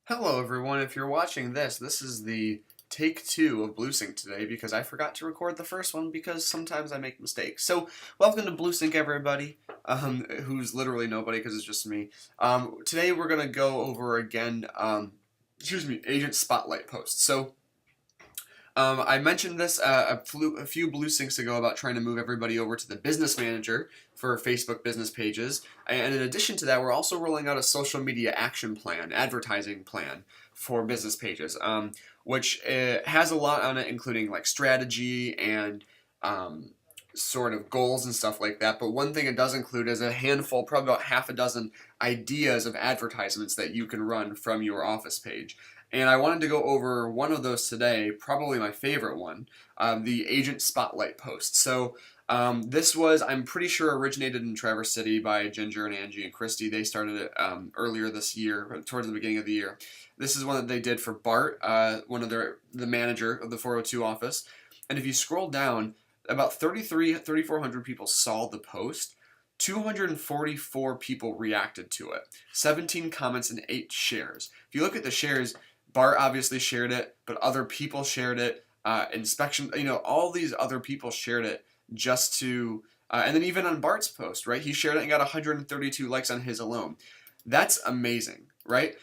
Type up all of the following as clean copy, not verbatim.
Hello everyone, if you're watching this is the take two of BlueSync today because I forgot to record the first one because sometimes I make mistakes. So welcome to BlueSync everybody, who's literally nobody because it's just me. Today we're going to go over again, agent spotlight posts. So I mentioned this a few blue syncs ago about trying to move everybody over to the business manager for Facebook business pages. And in addition to that, we're also rolling out a social media action plan, advertising plan for business pages, which has a lot on it, including like strategy and sort of goals and stuff like that. But one thing it does include is a handful, probably about half a dozen ideas of advertisements that you can run from your office page. And I wanted to go over one of those today, probably my favorite one, the agent spotlight post. So this was, I'm pretty sure, originated in Traverse City by Ginger and Angie and Christy. They started it earlier this year, towards the beginning of the year. This is one that they did for Bart, the manager of the 402 office. And if you scroll down, about 3,400 people saw the post. 244 people reacted to it. 17 comments and 8 shares. If you look at the shares, Bart obviously shared it, but other people shared it. Inspection, all these other people shared it just to, and then even on Bart's post, right? He shared it and got 132 likes on his alone. That's amazing, right?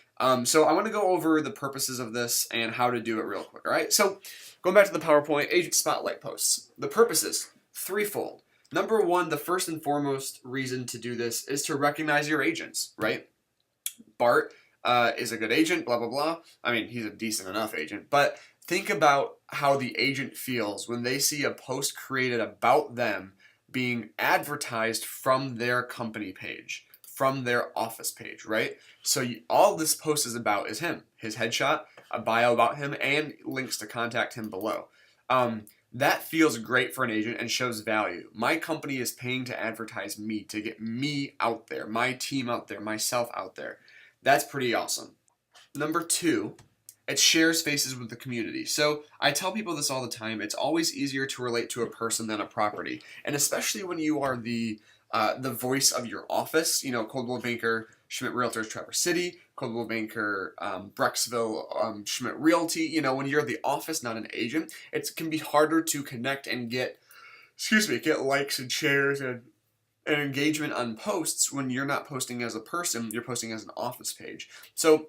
So I want to go over the purposes of this and how to do it real quick, all right? So going back to the PowerPoint, agent spotlight posts. The purposes, threefold. Number one, the first and foremost reason to do this is to recognize your agents, right? Bart is a good agent, blah, blah, blah. I mean, he's a decent enough agent, but think about how the agent feels when they see a post created about them being advertised from their company page, from their office page, right? So all this post is about is him, his headshot, a bio about him, and links to contact him below. That feels great for an agent and shows value. My company is paying to advertise me, to get me out there, my team out there, myself out there. That's pretty awesome. Number two, it shares faces with the community. So I tell people this all the time. It's always easier to relate to a person than a property, and especially when you are the voice of your office. Coldwell Banker, Schmidt Realtors, Traverse City, Coldwell Banker, Brecksville, Schmidt Realty. When you're the office, not an agent, it can be harder to connect and get likes and shares and engagement on posts when you're not posting as a person, you're posting as an office page. So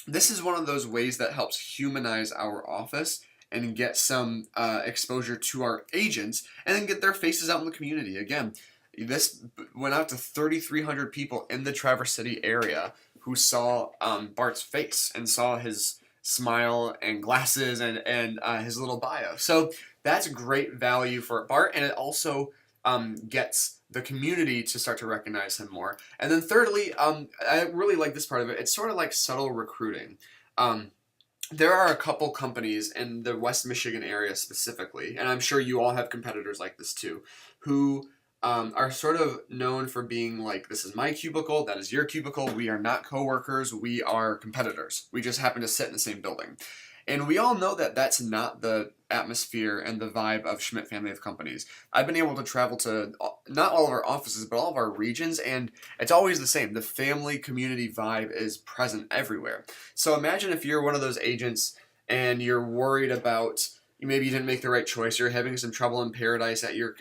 this is one of those ways that helps humanize our office and get some exposure to our agents and then get their faces out in the community. Again, this went out to 3,300 people in the Traverse City area who saw Bart's face and saw his smile and glasses and his little bio. So that's great value for Bart, and it also gets the community to start to recognize him more. And then thirdly, I really like this part of it. It's sort of like subtle recruiting. There are a couple companies in the West Michigan area specifically, and I'm sure you all have competitors like this too, who are sort of known for being like, this is my cubicle, that is your cubicle, we are not coworkers, we are competitors. We just happen to sit in the same building. And we all know that that's not the atmosphere and the vibe of Schmidt family of companies. I've been able to travel to not all of our offices, but all of our regions, and it's always the same. The family community vibe is present everywhere. So imagine if you're one of those agents and you're worried about maybe you didn't make the right choice, you're having some trouble in paradise at your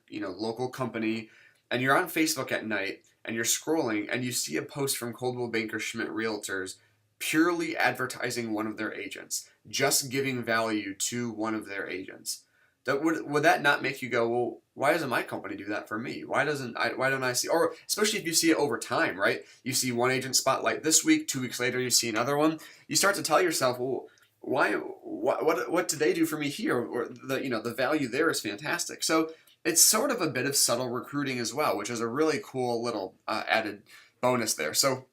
local company, and you're on Facebook at night and you're scrolling and you see a post from Coldwell Banker Schmidt Realtors purely advertising one of their agents, just giving value to one of their agents. Would that not make you go, well, why doesn't my company do that for me? Why don't I see, or especially if you see it over time, right? You see one agent spotlight this week, 2 weeks later you see another one. You start to tell yourself, well, what did they do for me here? Or the value there is fantastic. So it's sort of a bit of subtle recruiting as well, which is a really cool little added bonus there. So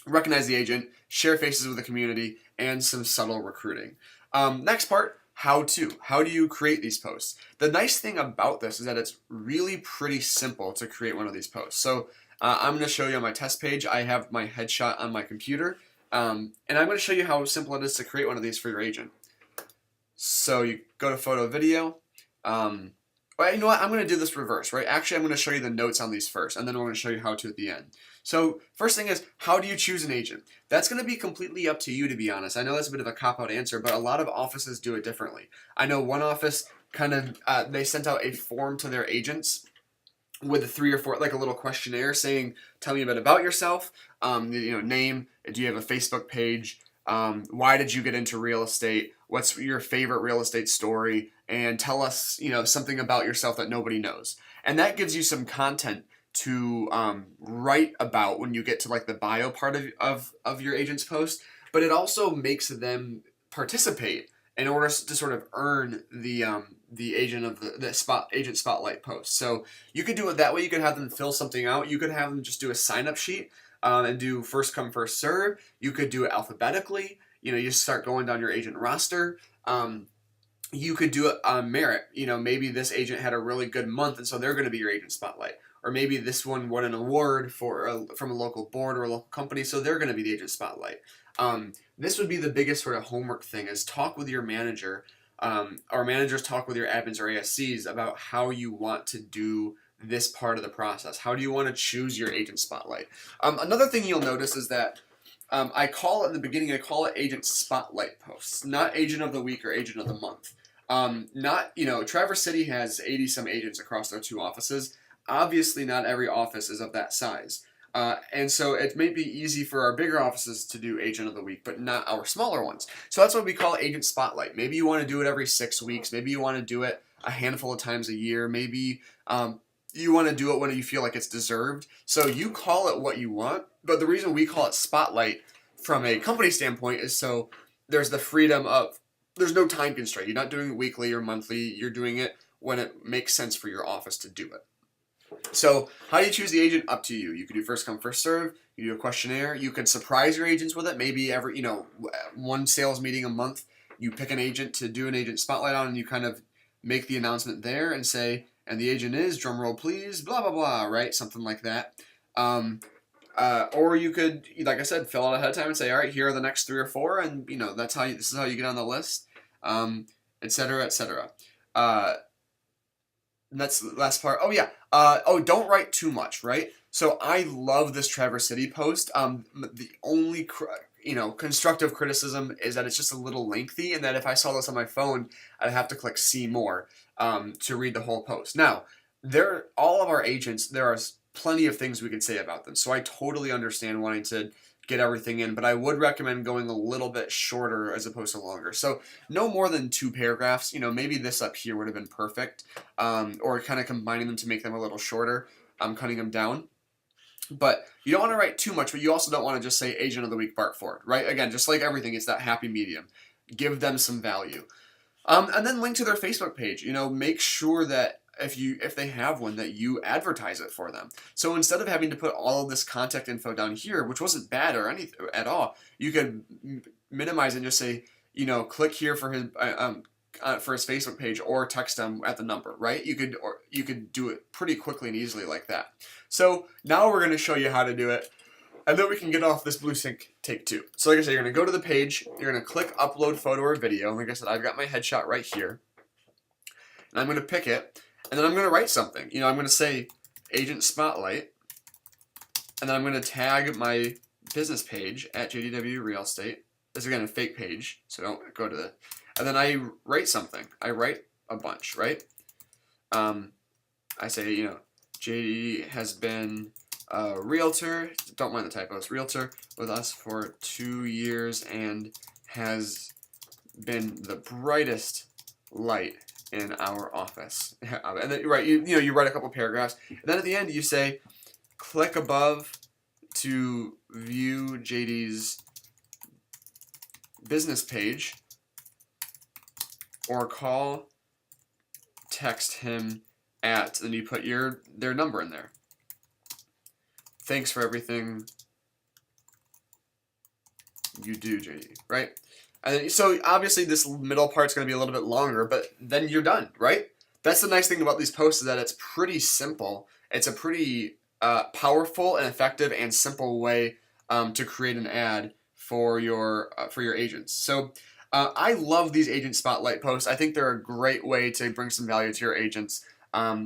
recognize the agent, share faces with the community, and some subtle recruiting. Next part, how to. How do you create these posts? The nice thing about this is that it's really pretty simple to create one of these posts. So I'm going to show you on my test page. I have my headshot on my computer, and I'm going to show you how simple it is to create one of these for your agent. So you go to photo video. Well, you know what? I'm going to do this reverse, right? Actually, I'm going to show you the notes on these first, and then we're going to show you how to at the end. So first thing is, how do you choose an agent? That's going to be completely up to you, to be honest. I know that's a bit of a cop-out answer, but a lot of offices do it differently. I know one office kind of, they sent out a form to their agents with 3 or 4, like a little questionnaire saying, tell me a bit about yourself, name, do you have a Facebook page, why did you get into real estate, what's your favorite real estate story, and tell us, something about yourself that nobody knows. And that gives you some content to write about when you get to like the bio part of your agent's post, but it also makes them participate in order to sort of earn the agent of the agent spotlight post. So you could do it that way. You could have them fill something out. You could have them just do a sign up sheet and do first come first serve. You could do it alphabetically. You start going down your agent roster. You could do it on merit. Maybe this agent had a really good month, and so they're going to be your agent spotlight. Or maybe this one won an award from a local board or a local company, so they're going to be the agent spotlight. This would be the biggest sort of homework thing, is talk with your manager, or managers talk with your admins or ASCs about how you want to do this part of the process. How do you want to choose your agent spotlight? Another thing you'll notice is that I call it in the beginning, I call it agent spotlight posts, not agent of the week or agent of the month. Traverse City has 80 some agents across their 2 offices. Obviously, not every office is of that size. And so it may be easy for our bigger offices to do agent of the week, but not our smaller ones. So that's what we call agent spotlight. Maybe you want to do it every 6 weeks. Maybe you want to do it a handful of times a year. Maybe you want to do it when you feel like it's deserved. So you call it what you want. But the reason we call it spotlight from a company standpoint is so there's the freedom of, there's no time constraint. You're not doing it weekly or monthly. You're doing it when it makes sense for your office to do it. So how do you choose the agent? Up to you. You can do first come, first serve. You do a questionnaire. You can surprise your agents with it. Maybe every, one sales meeting a month, you pick an agent to do an agent spotlight on, and you kind of make the announcement there and say, and the agent is, drum roll please, blah, blah, blah, right? Something like that. Or you could, like I said, fill out ahead of time and say, all right, here are the next 3 or 4, and, this is how you get on the list, et cetera, et cetera. And that's the last part. Oh, yeah. Don't write too much, right? So I love this Traverse City post. The only, constructive criticism is that it's just a little lengthy, and that if I saw this on my phone, I'd have to click see more to read the whole post. Now, all of our agents, there are plenty of things we could say about them. So I totally understand wanting to get everything in, but I would recommend going a little bit shorter as opposed to longer. So no more than 2 paragraphs. Maybe this up here would have been perfect, or kind of combining them to make them a little shorter, cutting them down. But you don't want to write too much, but you also don't want to just say agent of the week Bart Ford, right? Again, just like everything, it's that happy medium. Give them some value. And then link to their Facebook page. Make sure that if they have one, that you advertise it for them. So instead of having to put all of this contact info down here, which wasn't bad or anything at all, you could minimize it and just say, click here for his Facebook page, or text them at the number, right? You could do it pretty quickly and easily like that. So now we're going to show you how to do it, and then we can get off this BlueSync take 2. So like I said, you're going to go to the page, you're going to click upload photo or video. Like I said, I've got my headshot right here, and I'm going to pick it. And then I'm going to write something. I'm going to say agent spotlight, and then I'm going to tag my business page at JDW Real Estate. This is again a fake page, so don't go to the. And then I write something. I write a bunch, right? I say, JD has been a realtor. Don't mind the typos. Realtor with us for 2 years and has been the brightest light in our office. And then you write a couple paragraphs, and then at the end you say, click above to view JD's business page, or text him at, and you put their number in there. Thanks for everything you do, JD, right? And then, so obviously this middle part's going to be a little bit longer, but then you're done, right? That's the nice thing about these posts, is that it's pretty simple. It's a pretty powerful and effective and simple way to create an ad for your agents. So I love these agent spotlight posts. I think they're a great way to bring some value to your agents.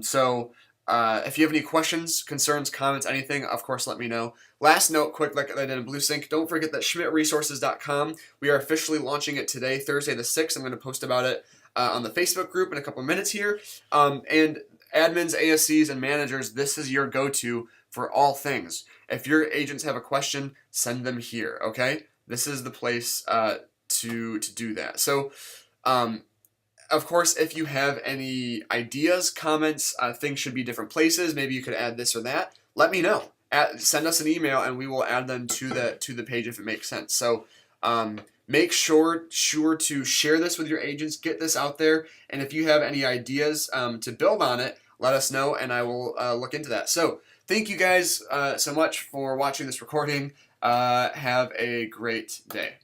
So If you have any questions, concerns, comments, anything, of course, let me know. Last note, quick, like I did in BlueSync, don't forget that schmidtresources.com, we are officially launching it today, Thursday the 6th. I'm going to post about it on the Facebook group in a couple of minutes here. And admins, ASCs, and managers, this is your go-to for all things. If your agents have a question, send them here, okay? This is the place to do that. So, of course, if you have any ideas, comments, things should be different places, maybe you could add this or that, let me know. Send us an email and we will add them to the page if it makes sense. So make sure to share this with your agents, get this out there, and if you have any ideas to build on it, let us know and I will look into that. So thank you guys so much for watching this recording. Have a great day.